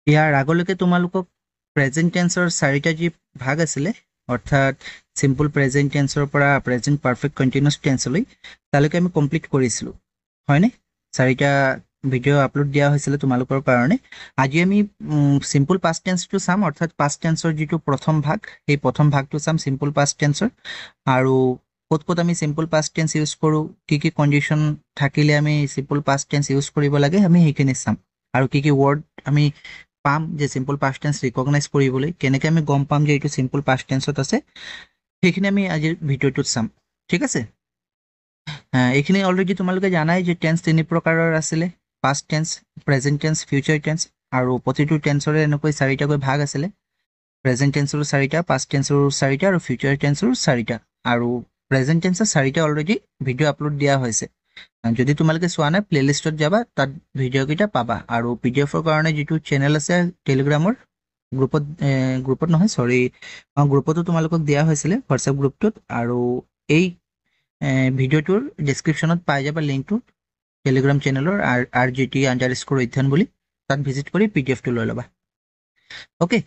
ইয়াৰ আগলৈকে তোমালোকক প্ৰেজেন্ট টেন্সৰ চাৰিটা যি ভাগ আছিলে অৰ্থাৎ সিম্পল প্ৰেজেন্ট টেন্সৰ পৰা প্ৰেজেন্ট পাৰফেক্ট কন্টিনিউয়াছ টেন্সলৈ তালৈকে আমি কমপ্লিট কৰিছিলোঁ হয়নে চাৰিটা ভিডিঅ' আপলোড দিয়া হৈছিলে তোমালোকৰ কাৰণে আজি আমি সিম্পল পাষ্ট টেন্সটো চাম অৰ্থাৎ পাষ্ট টেন্সৰ যিটো প্ৰথম ভাগ সেই প্ৰথম ভাগটো চাম সিম্পল পাষ্ট টেন্সৰ আৰু ক'ত ক'ত আমি সিম্পল পাষ্ট টেন্স ইউজ কৰোঁ কি কণ্ডিশ্যন থাকিলে আমি সিম্পল পাষ্ট টেন্স ইউজ কৰিব লাগে আমি সেইখিনি চাম আৰু কি ৱৰ্ড আমি পাম যে সিম্পল পাষ্ট টেন্স ৰিকগনাইজ কৰিবলৈ কেনেকৈ আমি গম পাম যে এইটো সিম্পল পাষ্ট টেন্সত আছে সেইখিনি আমি আজিৰ ভিডিঅ'টোত চাম ঠিক আছে এইখিনি অলৰেডি তোমালোকে জানাই যে টেন্স তিনি প্ৰকাৰৰ আছিলে past tense present tense future tense আৰু প্ৰতিটো টেন্সৰে এনেকৈ চাৰিটাকৈ ভাগ আছিলে প্ৰেজেন্ট টেন্সৰো চাৰিটা পাষ্ট টেন্সৰো চাৰিটা আৰু ফিউচাৰ টেন্সৰো চাৰিটা আৰু প্ৰেজেন্ট টেন্সৰ চাৰিটা অলৰেডি ভিডিঅ' আপলোড দিয়া হৈছে যদি তোমালোকে চোৱা নাই প্লেলিষ্টত যাবা তাত ভিডিঅ'কেইটা পাবা আৰু পিডিএফৰ কাৰণে যিটো চেনেল আছে টেলিগ্ৰামৰ গ্ৰুপত নহয় সৰি গ্ৰুপতো তোমালোকক দিয়া হৈছিলে হোৱাটছএপ গ্ৰুপটোত আৰু এই ভিডিঅ'টোৰ ডেছক্ৰিপশ্যনত পাই যাবা লিংকটো টেলিগ্ৰাম চেনেলৰ RGT_অধ্যয়ন বুলি তাত ভিজিট কৰি পিডিএফটো লৈ ল'বা অ'কে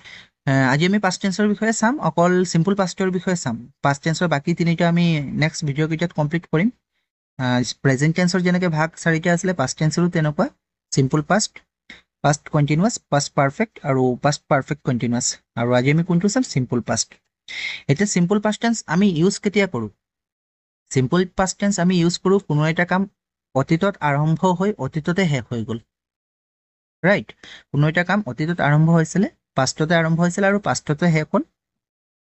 আজি আমি পাষ্ট টেন্সৰ বিষয়ে চাম অকল সিম্পল পাষ্টৰ বিষয়ে চাম পাষ্ট টেন্সৰ বাকী তিনিটা আমি নেক্সট ভিডিঅ'কেইটাত কমপ্লিট কৰিম প্ৰেজেন্ট টেন্সৰ যেনেকৈ ভাগ চাৰিটা আছিলে পাষ্ট টেন্সৰো তেনেকুৱা simple past past continuous past perfect আৰু পাষ্ট পাৰফেক্ট কণ্টিনিউয়াছ আৰু আজি আমি কোনটো চাম সিম্পল পাষ্ট এতিয়া সিম্পল পাষ্ট টেন্স আমি ইউজ কেতিয়া কৰোঁ সিম্পল পাষ্ট টেন্স আমি ইউজ কৰোঁ কোনো এটা কাম অতীতত আৰম্ভ হৈ অতীততে শেষ হৈ গ'ল ৰাইট কোনো এটা কাম অতীতত আৰম্ভ হৈছিলে পাষ্টতে আৰম্ভ হৈছিলে আৰু পাষ্টতে শেষ হ'ল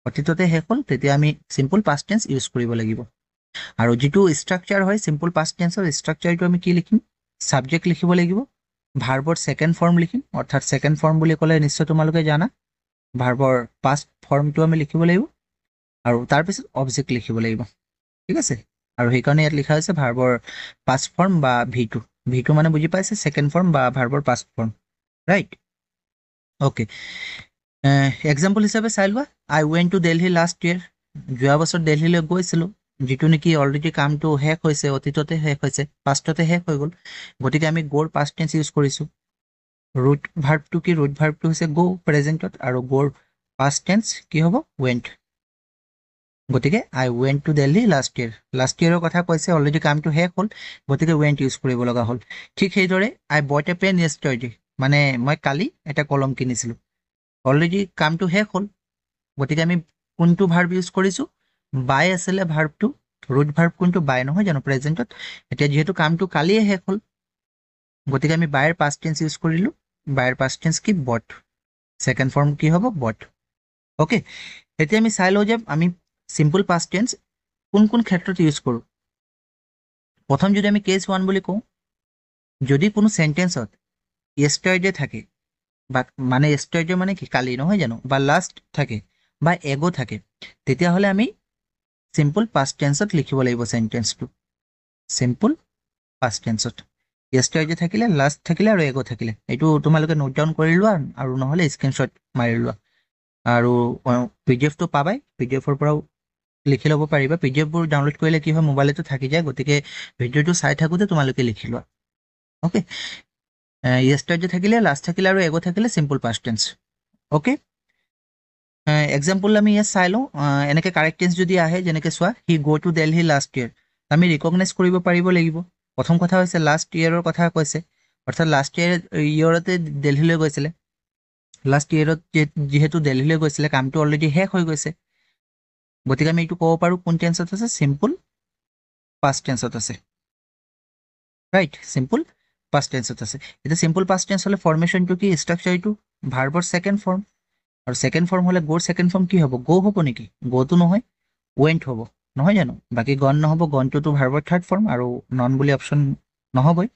অতীততে শেষ হ'ল তেতিয়া আমি সিম্পল পাষ্ট টেন্স ইউজ কৰিব লাগিব আৰু যিটো ষ্ট্ৰাকচাৰ হয় সিম্পল পাষ্ট টেন্সৰ ষ্ট্ৰাকচাৰটো আমি কি লিখিম সাবজেক্ট লিখিব লাগিব ভাৰ্বৰ সেকেন্ড ফৰ্ম লিখিম অৰ্থাৎ সেকেন্ড ফৰ্ম বুলি ক'লে নিশ্চয় তোমালোকে জানা ভাৰ্বৰ পাষ্ট ফৰ্মটো আমি লিখিব লাগিব আৰু তাৰপিছত অবজেক্ট লিখিব লাগিব ঠিক আছে আৰু সেইকাৰণে ইয়াত লিখা হৈছে ভাৰ্বৰ পাষ্ট ফৰ্ম বা V2 মানে বুজি পাইছে সেকেন্ড ফৰ্ম বা ভাৰ্বৰ past form right okay example হিচাপে চাই লোৱা I went to Delhi last year যোৱা বছৰ দিল্লীলৈ গৈছিলোঁ যিটো নেকি অলৰেডি কামটো শেষ হৈছে অতীততে শেষ হৈছে পাষ্টতে শেষ হৈ গ'ল গতিকে আমি গোৰ পাষ্ট টেন্স ইউজ কৰিছোঁ ৰুট ভাৰ্বটো কি ৰুট ভাৰ্বটো হৈছে গো প্ৰেজেণ্টত আৰু গোৰ পাষ্ট টেন্স কি হ'ব ৱেণ্ট গতিকে আই ৱেণ্ট টু দিল্লী লাষ্ট ইয়েৰৰ কথা কৈছে অলৰেডি কামটো শেষ হ'ল গতিকে ৱেণ্ট ইউজ কৰিব লগা হ'ল ঠিক সেইদৰে আই বট এ পেন য়েষ্টাৰডে মানে মই কালি এটা কলম কিনিছিলোঁ অলৰেডি কামটো শেষ হ'ল গতিকে আমি কোনটো ভাৰ্ব ইউজ কৰিছোঁ বাই আছিলে ভাৰ্বটো ৰুট ভাৰ্ব কোনটো বাই নহয় জানো প্ৰেজেণ্টত এতিয়া যিহেতু কামটো কালিয়ে শেষ হ'ল গতিকে আমি বাইৰ পাষ্ট টেন্স ইউজ কৰিলোঁ বাইৰ পাষ্ট টেন্স কি বট সেকেন্ড ফৰ্ম কি হ'ব বট অ'কে এতিয়া আমি চাই লওঁ যে আমি সিম্পল পাষ্ট টেন্স কোন ক্ষেত্ৰত ইউজ কৰোঁ প্ৰথম যদি আমি কেছ 1 বুলি কওঁ যদি কোনো সেন্টেন্সত য়েষ্টাৰডে থাকে বা মানে য়েষ্টাৰডে মানে কি কালি নহয় জানো বা লাষ্ট থাকে বা এগো থাকে তেতিয়াহ'লে আমি সিম্পল পাষ্ট টেন্সত লিখিব লাগিব সেন্টেন্সটো সিম্পল পাষ্ট টেন্সত য়েষ্টাৰডে থাকিলে লাষ্ট থাকিলে আৰু এগো থাকিলে এইটো তোমালোকে নোট ডাউন কৰি লোৱা আৰু নহ'লে স্ক্ৰীনশ্বট মাৰি লোৱা আৰু পিডিএফটো পাবাই পিডিএফৰ পৰাও লিখি ল'ব পাৰিবা পিডিএফবোৰ ডাউনলোড কৰিলে কি হয় মোবাইলতো থাকি যায় গতিকে ভিডিঅ'টো চাই থাকোঁতে তোমালোকে লিখি লোৱা অ'কে য়েষ্টাৰডে থাকিলে লাষ্ট থাকিলে আৰু এগো থাকিলে simple past tense okay example আমি ইয়াত চাই লওঁ এনেকৈ কাৰেক্ট টেন্স যদি আহে যেনেকৈ চোৱা he go to Delhi last year আমি ৰিকগনাইজ কৰিব পাৰিব লাগিব প্ৰথম কথা হৈছে লাষ্ট ইয়েৰৰ কথা কৈছে অৰ্থাৎ লাষ্ট ইয়েৰতে দিল্লীলৈ গৈছিলে লাষ্ট ইয়েৰত যিহেতু দিল্লীলৈ গৈছিলে কামটো অলৰেডি শেষ হৈ গৈছে গতিকে আমি এইটো ক'ব পাৰোঁ কোন টেন্সত আছে সিম্পল পাষ্ট টেন্সত আছে ৰাইট সিম্পল পাষ্ট টেন্সত আছে এতিয়া সিম্পল পাষ্ট টেন্স হ'লে ফৰ্মেশ্যনটো কি ষ্ট্ৰাকচাৰটো ভাৰ্বৰ সেকেন্ড ফৰ্ম আৰু সেকেন্ড ফৰ্ম হ'লে গোৰ সেকেন্ড ফৰ্ম কি হ'ব গো হ'ব নেকি গোটো নহয় ৱেণ্ট হ'ব নহয় জানো বাকী গন নহ'ব গনটোতো ভাৰ্বৰ থাৰ্ড ফৰ্ম আৰু নন বুলি অপশ্যন নহ'বই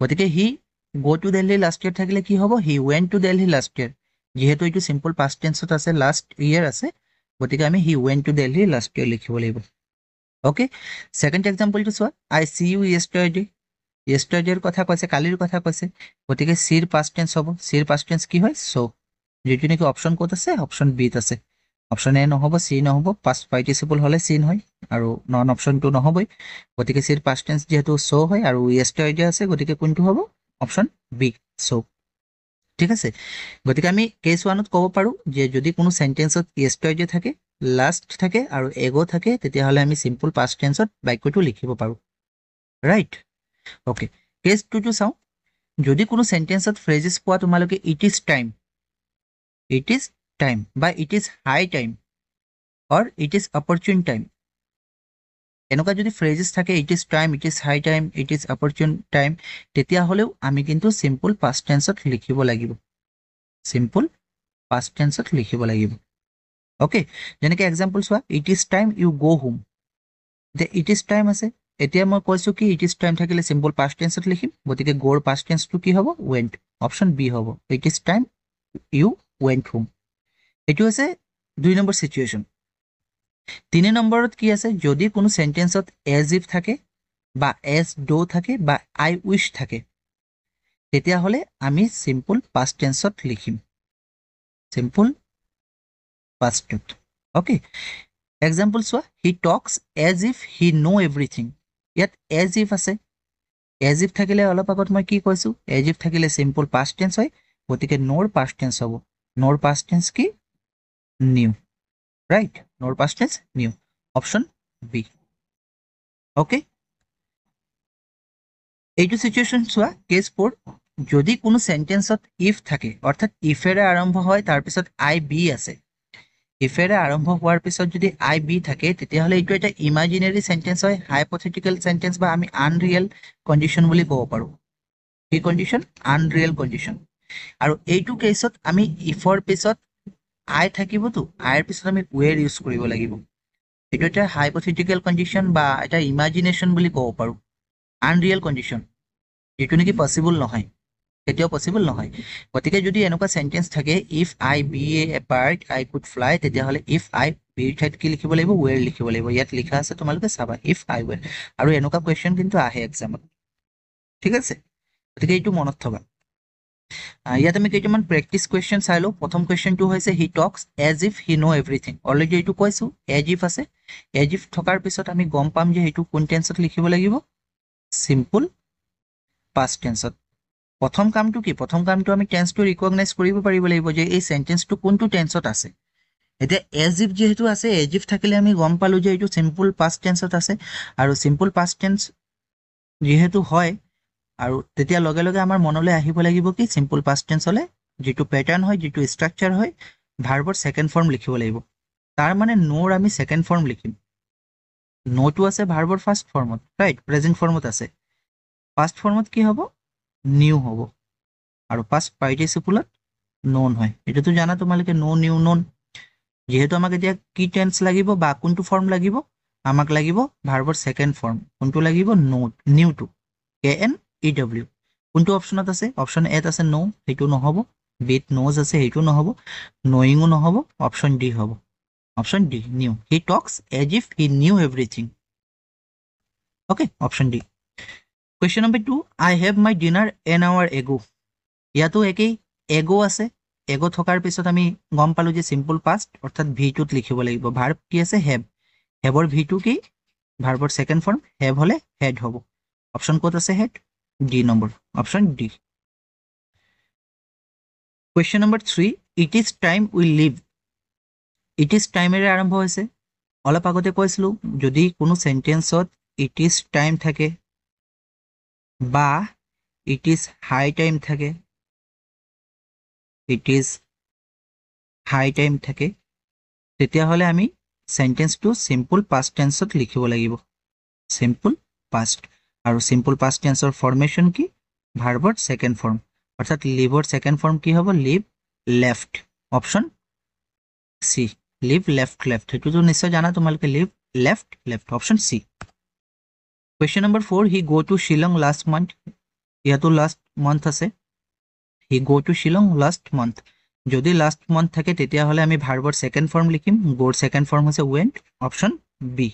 গতিকে he go to Delhi last year থাকিলে কি হ'ব he went to Delhi last year যিহেতু এইটো সিম্পল পাষ্ট টেন্সত আছে লাষ্ট ইয়েৰ আছে গতিকে আমি he went to Delhi last year লিখিব লাগিব অ'কে ছেকেণ্ড এক্সাম্পলটো চোৱা আই চি ইউ য়েষ্টাৰডেৰ কথা কৈছে কালিৰ কথা কৈছে গতিকে চিৰ পাষ্ট টেন্স হ'ব চিৰ পাষ্ট টেন্স কি হয় চ' যিটো নেকি অপশ্যন ক'ত আছে অপশ্যন বিত আছে অপশ্যন এ নহ'ব চি নহ'ব পাষ্ট পাৰ্টিচিপল হ'লে চিন হয় আৰু নন অপশ্যনটো নহ'বই গতিকে চিৰ পাষ্ট টেন্স যিহেতু চ' হয় আৰু য়েষ্টাৰডে আছে গতিকে কোনটো হ'ব অপশ্যন বি চ' ঠিক আছে গতিকে আমি কেস 1ত ক'ব পাৰো যে যদি কোনো সেন্টেন্সত yesterday থাকে লাস্ট থাকে আৰু এগো থাকে তেতিয়াহলে আমি সিম্পল পাস্ট টেন্সত বাক্যটো লিখিব পাৰো ৰাইট ওকে কেস 2টো চাও যদি কোনো সেন্টেন্সত ফ্ৰেজেস পোৱা তোমালোকে ইট ইজ টাইম বা it is high time or it is opportune time এনেকুৱা যদি ফ্ৰেজেস থাকে it is time it is high time it is opportune time তেতিয়া হলেও আমি কিন্তু সিম্পল পাস্ট টেন্সত লিখিব লাগিব সিম্পল পাস্ট টেন্সত লিখিব লাগিব ওকে যেনেকৈ এক্সাম্পল চোৱা it is time you go home যে ইট ইজ টাইম আছে এতিয়া মই কৈছো কি ইট ইজ টাইম থাকিলে সিম্পল পাস্ট টেন্সত লিখিম গতিকে গোৰ পাস্ট টেন্সটো কি হ'ব went অপশন বি হ'ব it is time you went home এটো আছে 2 নম্বৰ সিচুৱেচন 3 নম্বৰত কি আছে যদি কোনো সেন্টেন্সত as if থাকে বা as though থাকে বা I wish থাকে তেতিয়া হলে আমি সিম্পল পাস্ট টেন্সত লিখিম simple past tense okay example চোৱা হি টক্স as if he know everything ইয়াত as if আছে as if থাকিলে অলপ আগত মই কি কৈছো as if থাকিলে সিম্পল পাস্ট টেন্স হয় গতিকে নোৰ পাস্ট টেন্স হ'ব নোৰ পাস্ট টেন্স কি new right nor past tense new option B okay এইটো সিচুৱেচন চোৱা কেস 4 যদি কোনো সেন্টেন্সত if থাকে অৰ্থাৎ if এৰে আৰম্ভ হয় তাৰ পিছত I be আছে if এৰে আৰম্ভ হোৱাৰ পিছত যদি I be থাকে তেতিয়া হলে এইটো এটা ইমাজিনাৰি সেন্টেন্স হয় হাইপোথেটিক্যাল সেন্টেন্স বা আমি আনৰিয়েল কন্ডিশন বুলি ক'ব পাৰো কি কন্ডিশন আনৰিয়েল কন্ডিশন আৰু এইটো কেছত আমি ইফৰ পিছত I থাকিবতো I এৰ পিছত আমি where ইউজ কৰিব লাগিব এটো এটা হাইপোথেটিক্যাল কন্ডিশন বা এটা ইমাজিনেশন বুলি ক'ব পাৰো আনৰিয়েল কন্ডিশন যেটো নেকি পসিবল নহয় এতিয়াও পসিবল নহয় গতিকে যদি এনেকুৱা সেন্টেন্স থাকে if I be a bird I could fly তেতিয়া হলে if I be ঠাইত কি লিখিব লাগিব where লিখিব লাগিব ইয়াত লিখা আছে তোমালোকে চাবা if I were আৰু এনেকুৱা কোৱেশ্চন কিন্তু আহে এক্সামত ঠিক আছে গতিকে এইটো মনত থবা ইয়াত আমি কেইটামান প্ৰেক্টিস কোৱেশ্চন চাইলো প্ৰথম কোৱেশ্চনটো হৈছে হি টক্স as if he know everything already এইটো কৈছো as if আছে as if থকাৰ পিছত আমি গম পাম যে এইটো কোন টেন্সত লিখিব লাগিব সিম্পল পাস্ট টেন্সত প্ৰথম কামটো কি প্ৰথম কামটো আমি টেন্সটো ৰিকগনাইজ কৰিব পাৰিব লাগিব যে এই সেন্টেন্সটো কোনটো টেন্সত আছে এতিয়া as if যেহেতু আছে as if থাকিলে আমি গম পালো যে এইটো সিম্পল পাস্ট টেন্সত আছে আৰু সিম্পল পাস্ট টেন্স যেহেতু হয় আৰু তেতিয়া লগে লগে আমাৰ মনলৈ আহিব লাগিব কি সিম্পল পাস্ট টেন্স হলে যেটো প্যাটাৰ্ন হয় যেটো স্ট্ৰাকচাৰ হয় ভাৰ্বৰ সেকেন্ড ফৰ্ম লিখিব লাগিব তাৰ মানে নোৰ আমি সেকেন্ড ফৰ্ম লিখিম নোটো আছে ভাৰ্বৰ ফাৰ্স্ট ফৰ্মত ৰাইট প্ৰেজেন্ট ফৰ্মত আছে পাস্ট ফৰ্মত কি হ'ব নিউ হ'ব আৰু পাস্ট পাৰ্টিসিপলত নোন হয় এটো জানা তোমালোকে নো নিউ নোন যেহেতু আমাক এতিয়া কি টেন্স লাগিব বা কোনটো ফৰ্ম লাগিব আমাক লাগিব ভাৰ্বৰ সেকেন্ড ফৰ্ম কোনটো লাগিব নোট নিউটো kn ew কোনটো অপশনত আছে অপশন এত আছে নো হেতু নহব বিট নোজ আছে হেতু নহব নোইংও নহব অপশন ডি হ'ব option D knew he Tux as if he knew everything okay option d question number 2 I have my dinner an hour ago ইয়াতো একই এগো আছে এগো থকাৰ পিছত আমি গম পালো যে সিম্পল পাস্ট অৰ্থাৎ v2 ত লিখিব লাগিব ভাৰ্ব কি আছে have haveৰ v2 কি ভাৰ্বৰ সেকেন্ড ফৰ্ম have হলে had হ'ব অপশন কোড আছে had D number option D question number 3 it is time we live it is time এর আৰম্ভ হৈছে অলপ আগতে কৈছিলো যদি কোনো সেন্টেন্সত it is time থাকে বা it is high time থাকে it is high time থাকে তেতিয়া হলে আমি সেন্টেন্সটো সিম্পল পাস্ট টেন্সত লিখিব লাগিব সিম্পল পাস্ট আৰু সিম্পল পাস্ট টেন্সৰ ফৰ্মেশন কি ভাৰ্বৰ সেকেন্ড ফৰ্ম অৰ্থাৎ লিভৰ সেকেন্ড ফৰ্ম কি হ'ব লিভ লেফট অপশন সি লিভ লেফট লেফট হেতুটো নিশ্চয় জানা তোমালোকে live left left option C question number 4 he go to Shillong last month ইয়াতো লাস্ট মান্থ আছে he go to Shillong last month যদি লাস্ট মান্থ থাকে তেতিয়া হলে আমি ভাৰ্বৰ সেকেন্ড ফৰ্ম লিখিম গোৰ সেকেন্ড ফৰ্ম হৈছে went option B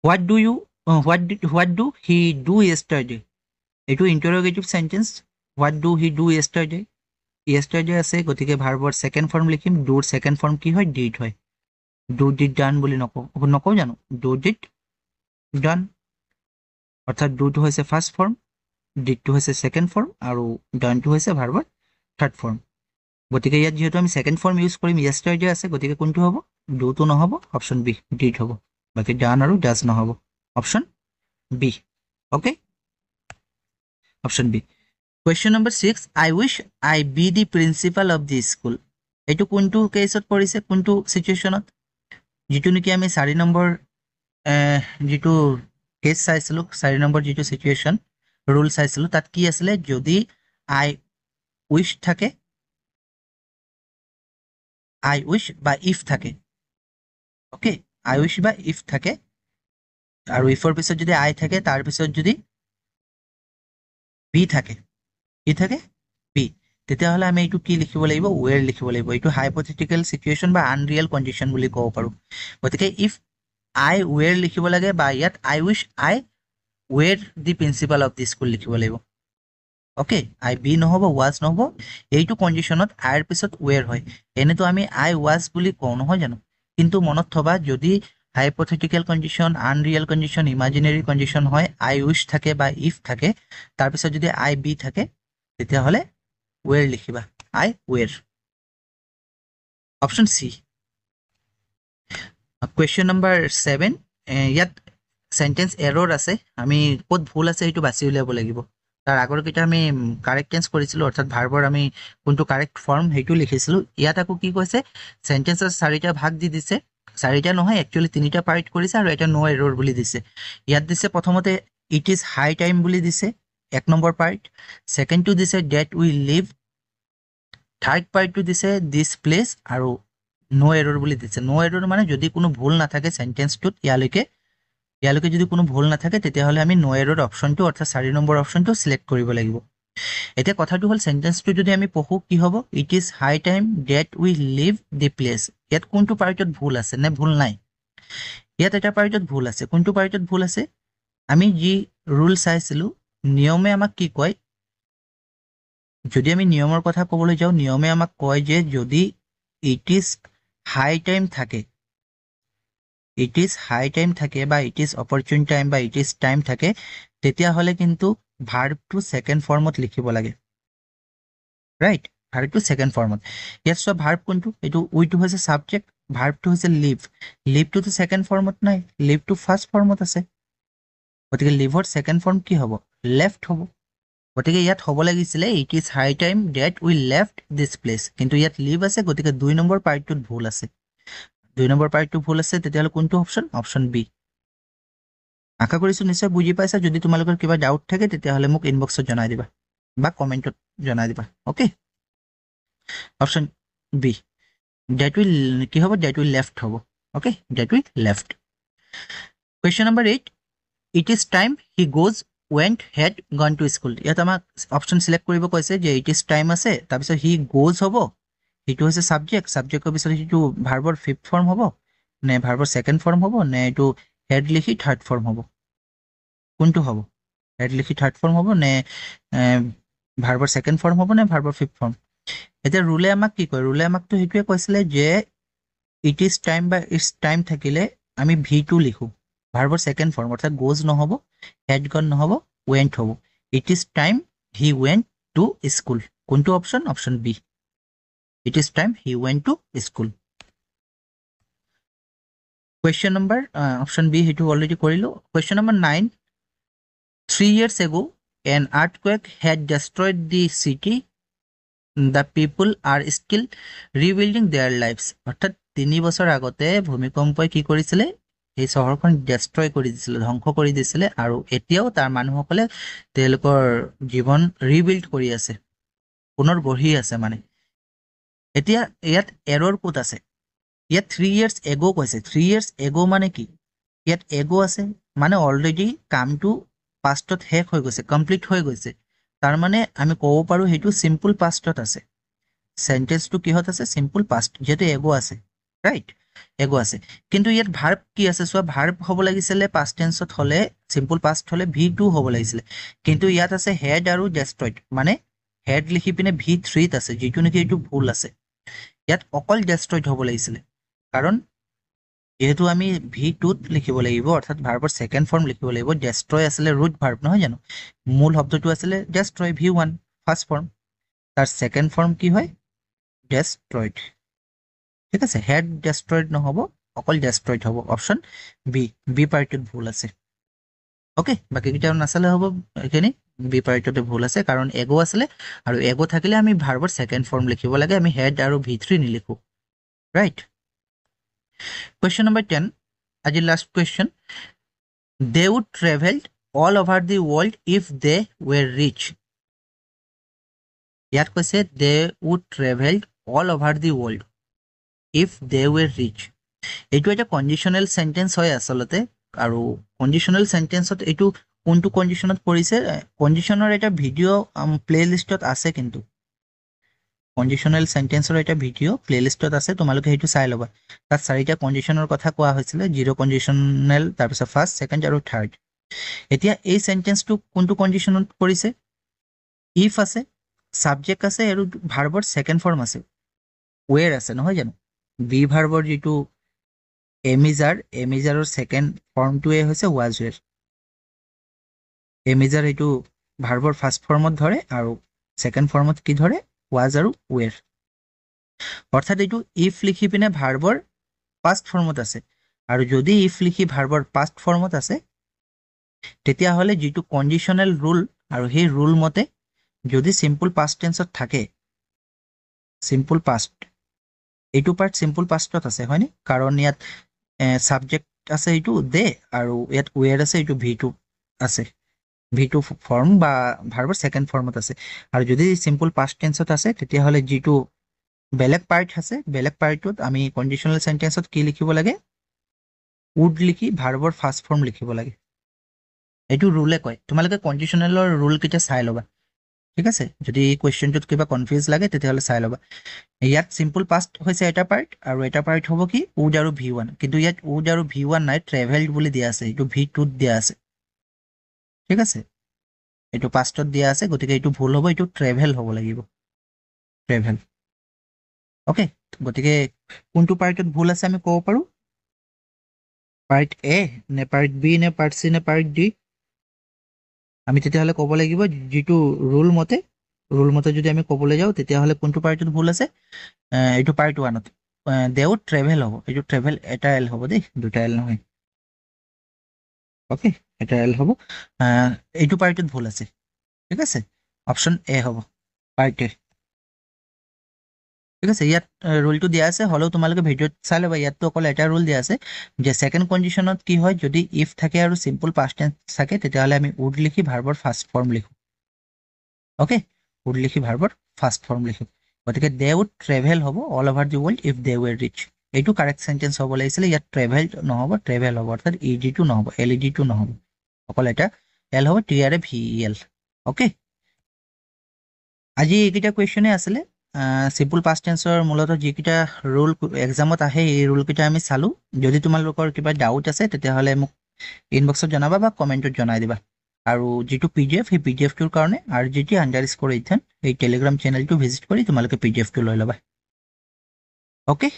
what do he do yesterday এটো interrogative sentence what do he do yesterday আছে গতিকে ভাৰ্বৰ সেকেন্ড ফৰ্ম লিখিম doৰ সেকেন্ড ফৰ্ম কি হয় did হয় do did done বুলি নকও জানো do did done অৰ্থাৎ do টো হৈছে ফাৰ্স্ট ফৰ্ম ডিডটো হৈছে সেকেন্ড ফৰ্ম আৰু ডানটো হৈছে ভাৰ্বৰ থাৰ্ড ফৰ্ম গতিকে ইয়াত যেহেতু আমি সেকেন্ড ফৰ্ম ইউজ কৰিম yesterday আছে গতিকে কোনটো হ'ব ডুটো নহ'ব অপশন বি ডিড হ'ব বাকি ডান আৰু ডাজ নহ'ব option B okay option B question number 6 I wish I be the principal of the school এইটো কোনটো কেছত পৰিছে কোনটো সিচুৱেশনত যেটো নেকি আমি 4 নম্বৰ যেটো কেছ চাইছিলো 4 নম্বৰ যেটো সিচুৱেশন রুল চাইছিলো তাত কি আছিল যদি I wish থাকে I wish বা if থাকে ওকে I wish বা if থাকে আৰু ifৰ পিছত যদি I থাকে তাৰ পিছত যদি be থাকে কি থাকে be তেতিয়া হলে আমি এটো কি লিখিব লাগিব where লিখিব লাগিব এটো hypothetical situation বা unreal condition বুলি কও পাৰো গতিকে if I were লিখিব লাগে বা ইয়াত I wish I were the principal of the school লিখিব লাগিব ওকে I be নহব was নহব এইটো কন্ডিশনত I এর পিছত were হয় এনেতো আমি I was বুলি কও নহয় জানো কিন্তু মনত থবা যদি hypothetical condition unreal condition imaginary condition হয় I wish থাকে বা if থাকে তাৰ পিছত যদি I be থাকে তেতিয়া হলে were লিখিবা I were option C question number 7 ইয়াত sentence error আছে আমি কত ভুল আছে এটো বাছি উলিয়াব লাগিব তাৰ আগৰ কিটা আমি কাৰেক্ট টেন্স কৰিছিলো অৰ্থাৎ ভাৰ্বৰ আমি কোনটো কাৰেক্ট ফৰ্ম হেতু লিখিছিলো ইয়াত আকো কি কৈছে সেন্টেন্সৰ চাৰিটা ভাগ দি দিছে চাৰিটা নহয় একচুয়ালি তিনিটা পাৰ্ট কৰিছে আৰু এটা নো এৰৰ বুলি দিছে ইয়াত দিছে প্ৰথমতে ইট ইজ হাই টাইম বুলি দিছে এক নম্বৰ পাৰ্ট সেকেন্ড টু দিছে that we leave third part to দিছে দিস প্লেস আৰু নো এৰৰ বুলি দিছে নো এৰৰ মানে যদি কোনো ভুল না থাকে সেন্টেন্সটোত ইয়ালৈকে যদি কোনো ভুল না থাকে তেতিয়া হলে আমি নো এৰৰ অপশনটো অৰ্থাৎ 4 নম্বৰ অপশনটো সিলেক্ট কৰিব লাগিব এতিয়া কথাটো হল সেন্টেন্সটো যদি আমি পঢ়ো কি হ'ব it is high time that we leave the place ইয়াত কোনটো পাৰ্টত ভুল আছে নে ভুল নাই ইয়াত এটা পাৰ্টত ভুল আছে কোনটো পাৰ্টত ভুল আছে আমি যি ৰুল চাইছিলো নিয়মে আমাক কি কয় যদি আমি নিয়মৰ কথা ক'বলৈ যাও নিয়মে আমাক কয় যে যদি ইট ইজ হাই টাইম থাকে it is high time থাকে বা it is opportune time বা it is time থাকে তেতিয়া হলে কিন্তু verb to second formত লিখিব লাগে right verb to second formত yes so verb কোনটো এটো we to হৈছে subject verb to হৈছে live to second formত নাই live to first formত আছে গতিকে live ৰ second form কি হ'ব left হ'ব গতিকে ইয়াত হ'ব লাগিছিলে it is high time that we left this place কিন্তু ইয়াত live আছে গতিকে 2 নম্বৰ পাৰ্টটোত ভুল আছে 2 নম্বৰ পাৰ্টটো ভুল আছে তেতিয়া হলে কোনটো অপশন অপশন বি আশা কৰিছো নিশ্চয় বুজি পাইছা যদি তোমালোকৰ কিবা ডাউট থাকে তেতিয়া হলে মোক ইনবক্সত জনাই দিবা বা কমেন্টত জনাই দিবা okay option B that will কি হ'ব that will left হ'ব okay that will left question number 8 it is time he goes went had gone to school ইয়াত আমাক অপশন সিলেক্ট কৰিব কৈছে যে it is time আছে তাৰ পিছত he goes হ'ব এটো হৈছে সাবজেক্ট সাবজেক্টৰ পিছত এটো ভাৰ্বৰ ফিফথ ফৰ্ম হ'ব নে ভাৰ্বৰ সেকেন্ড ফৰ্ম হ'ব নে এটো হেড লিখি থাৰ্ড ফৰ্ম হ'ব কোনটো হ'ব হেড লিখি থাৰ্ড ফৰ্ম হ'ব নে ভাৰ্বৰ সেকেন্ড ফৰ্ম হ'ব নে ভাৰ্বৰ ফিফথ ফৰ্ম এতিয়া ৰুলে আমাক কি কয় ৰুলে আমাক তো হেতুৱে কৈছিলে যে ইট ইজ টাইম বা ইটস টাইম থাকিলে আমি v2 লিখো ভাৰ্বৰ সেকেন্ড ফৰ্ম অৰ্থাৎ গোজ নহব হেড গন নহব went হ'ব it is time he went to school কোনটো option option B it is time he went to school question number option b hetu already korilo question number 9 3 years ago an earthquake had destroyed the city the people are still rebuilding their lives অর্থাৎ 3 বছৰ আগতে ভূমিকম্পই কি কৰিছিলে এই চহৰখন ডেস্ট্ৰয় কৰি দিছিল ধ্বংস কৰি দিছিল আৰু এতিয়াও তাৰ মানুহসকলে তেওঁলোকৰ জীৱন ৰিবিল্ড কৰি আছে পুনৰ গঢ়ি আছে মানে এতিয়া ইয়াত এৰৰ কোট আছে ইয়াত 3 years ago কৈছে 3 years ago মানে কি ইয়াত ago আছে মানে অলৰেডি কামটো পাষ্টত শেষ হৈ গৈছে কমপ্লিট হৈ গৈছে তাৰ মানে আমি ক'ব পাৰো হেতু সিম্পল পাষ্টত আছে সেন্টেন্সটো কিহত আছে সিম্পল পাষ্ট যেতে ago আছে ৰাইট ago আছে কিন্তু ইয়াত ভার্ব কি আছে সো ভার্ব হ'ব লাগিছিলে পাষ্ট টেন্সত হলে সিম্পল পাষ্ট হলে v2 হ'ব লাগিছিলে কিন্তু ইয়াত আছে হেড আৰু ডেস্ট্ৰয়ড মানে হেড লিখি পিনে v3 ত আছে যেটো নেকি এটো ভুল আছে ইয়াত অকল ডেস্ট্ৰয়ড হ'ব লাগিছিলে কাৰণ যেহেতু আমি V2 লিখিব লাগিব অৰ্থাৎ ভাৰ্বৰ সেকেন্ড ফৰ্ম লিখিব লাগিব ডেষ্ট্ৰয় আছিলে ৰুট ভাৰ্ব নহয় জানো মূল শব্দটো আছিলে ডেষ্ট্ৰয় V1 ফাৰ্স্ট ফৰ্ম তাৰ সেকেন্ড ফৰ্ম কি হয় ডেষ্ট্ৰয়ড ঠিক আছে হেড ডেষ্ট্ৰয়ড নহব অকল ডেষ্ট্ৰয়ড হ'ব অপচন বি পাৰ্টটোত ভুল আছে ওকে বাকি কিটা নাচালে হ'ব এখিনি বি পাৰ্টটোতে ভুল আছে কাৰণ এগো আছিলে আৰু এগো থাকিলে আমি ভাৰ্বৰ সেকেন্ড ফৰ্ম লিখিব লাগে আমি হেড আৰু V3 নিলিখো right Question number 10. As the last question. They would travel all over the world if they were rich. Here কৈছে they would travel all over the world if they were rich. এইটো এটা conditional sentence হয় আসলতে আৰু conditional সেন্টেন্সত এইটো কোনটো কন্ডিশনত পৰিছে কন্ডিশনৰ এটা ভিডিও প্লেলিষ্টত আছে কিন্তু কন্ডিশনাল সেন্টেন্সৰ এটা ভিডিও প্লেলিষ্টত আছে তোমালোকে হেতু চাই লবা তাত চাৰিটা কন্ডিশনৰ কথা কোৱা হৈছিল জিৰো কন্ডিশনাল তাৰ পিছত ফাৰ্স্ট সেকেন্ড আৰু থাৰ্ড এতিয়া এই সেন্টেন্সটো কোনটো কন্ডিশনত পৰিছে ইফ আছে সাবজেক্ট আছে আৰু ভাৰ্বৰ সেকেন্ড ফৰ্ম আছে ওয়েৰ আছে নহয় জানো বি ভাৰ্বৰ যেটো এমিজাৰৰ সেকেন্ড ফৰ্মটোৱে হৈছে ওয়াজ ওয়েৰ এমিজাৰ এটো ভাৰ্বৰ ফাৰ্স্ট ফৰ্মত ধৰে আৰু সেকেন্ড ফৰ্মত কি ধৰে was আৰু were অৰ্থাৎ এইটো if লিখি পিনে ভাৰ্বৰ past ফৰ্মত আছে আৰু যদি if লিখি ভাৰ্বৰ past ফৰ্মত আছে তেতিয়া হলে যেটো কন্ডিশনাল ৰুল আৰু সেই ৰুল মতে যদি সিম্পল past টেন্সত থাকে সিম্পল past এইটো পাৰ্ট সিম্পল pastত আছে হয়নি কাৰণ ইয়াত সাবজেক্ট আছে এইটো দে আৰু ইয়াত were আছে এইটো V2 আছে V2 ফৰ্ম বা ভাৰ্বৰ সেকেন্ড ফৰ্মত আছে আৰু যদি সিম্পল পাস্ট টেন্সত আছে তেতিয়া হলে যেটো বেলেগ পাৰ্ট আছে বেলেগ পাৰ্টত আমি কন্ডিশনাল সেন্টেন্সত কি লিখিব লাগে would লিখি ভাৰ্বৰ ফাৰ্স্ট ফৰ্ম লিখিব লাগে এটো ৰুলে কয় তোমালোকে কন্ডিশনালৰ ৰুল কিটা চাই লবা ঠিক আছে যদি কোৱেশ্চনটোত কিবা কনফিউজ লাগে তেতিয়া হলে চাই লবা ইয়াত সিম্পল পাস্ট হৈছে এটা পাৰ্ট আৰু এটা পাৰ্ট হ'ব কি would আৰু V1 কিন্তু ইয়াত would আৰু V1 নাই ট্ৰেভেলড বুলি দিয়া আছে এটো V2 ত দিয়া আছে ঠিক আছে এটো পাস্টত দিয়া আছে গতিকে এটো ভুল হ'ব এটো ট্ৰেভেল হ'ব লাগিব ট্ৰেভেল ওকে গতিকে কোনটো পাৰ্টত ভুল আছে আমি ক'ব পাৰো পাৰ্ট এ নে পাৰ্ট বি নে পাৰ্ট সি নে পাৰ্ট ডি আমি তেতিয়া হলে ক'ব লাগিব যেটো ৰুল মতে যদি আমি ক'বলৈ যাও তেতিয়া হলে কোনটো পাৰ্টত ভুল আছে এটো পাৰ্ট 1 ত দেউ ট্ৰেভেল হ'ব এটো ট্ৰেভেল এটা এল হ'ব দেই দুটা এল নহয় ওকে এটা এল হ'ব এইটো পাৰ্টত ভুল আছে ঠিক আছে অপচন এ হ'ব পাৰ্ট এ ঠিক আছে ইয়াত ৰুলটো দিয়া আছে হলেও তোমালোকে ভিডিওত চাই লবা ইয়াতটো অকল এটা ৰুল দিয়া আছে যে সেকেন্ড কন্ডিশনত কি হয় যদি ইফ থাকে আৰু সিম্পল পাস্ট টেন্স থাকে তেতিয়া হলে আমি would লিখি ভাৰ্বৰ ফাৰ্স্ট ফৰ্ম লিখো ওকে would লিখি ভাৰ্বৰ ফাৰ্স্ট ফৰ্ম লিখো গতিকে they would travel হ'ব all over the world if they were rich এইটো কাৰেক্ট সেন্টেন্স হ'ব লাগিছিল ইয়াত ট্ৰেভেল নহব ট্ৰেভেল হ'ব অৰ্থাৎ ed টো নহব led টো নহব অকল এটা l হ'ব TRAVEL ওকে আজি এইকিটা কোৱেশ্চনে আছিল সিম্পল পাস্ট টেন্সৰ মূলত যিকিটা ৰুল এক্সামত আহে এই ৰুল কিটা আমি চালো যদি তোমালোকৰ কিবা ডাউট আছে তেতিয়া হলে মোক ইনবক্সত জনাবা বা কমেন্টত জনাই দিবা আৰু যেটো পিডিএফ এই পিডিএফ টোৰ কাৰণে RGT_Ethan এই টেলিগ্ৰাম চেনেলটো ভিজিট কৰি তোমালোকে পিডিএফ টো লৈ লবা ওকে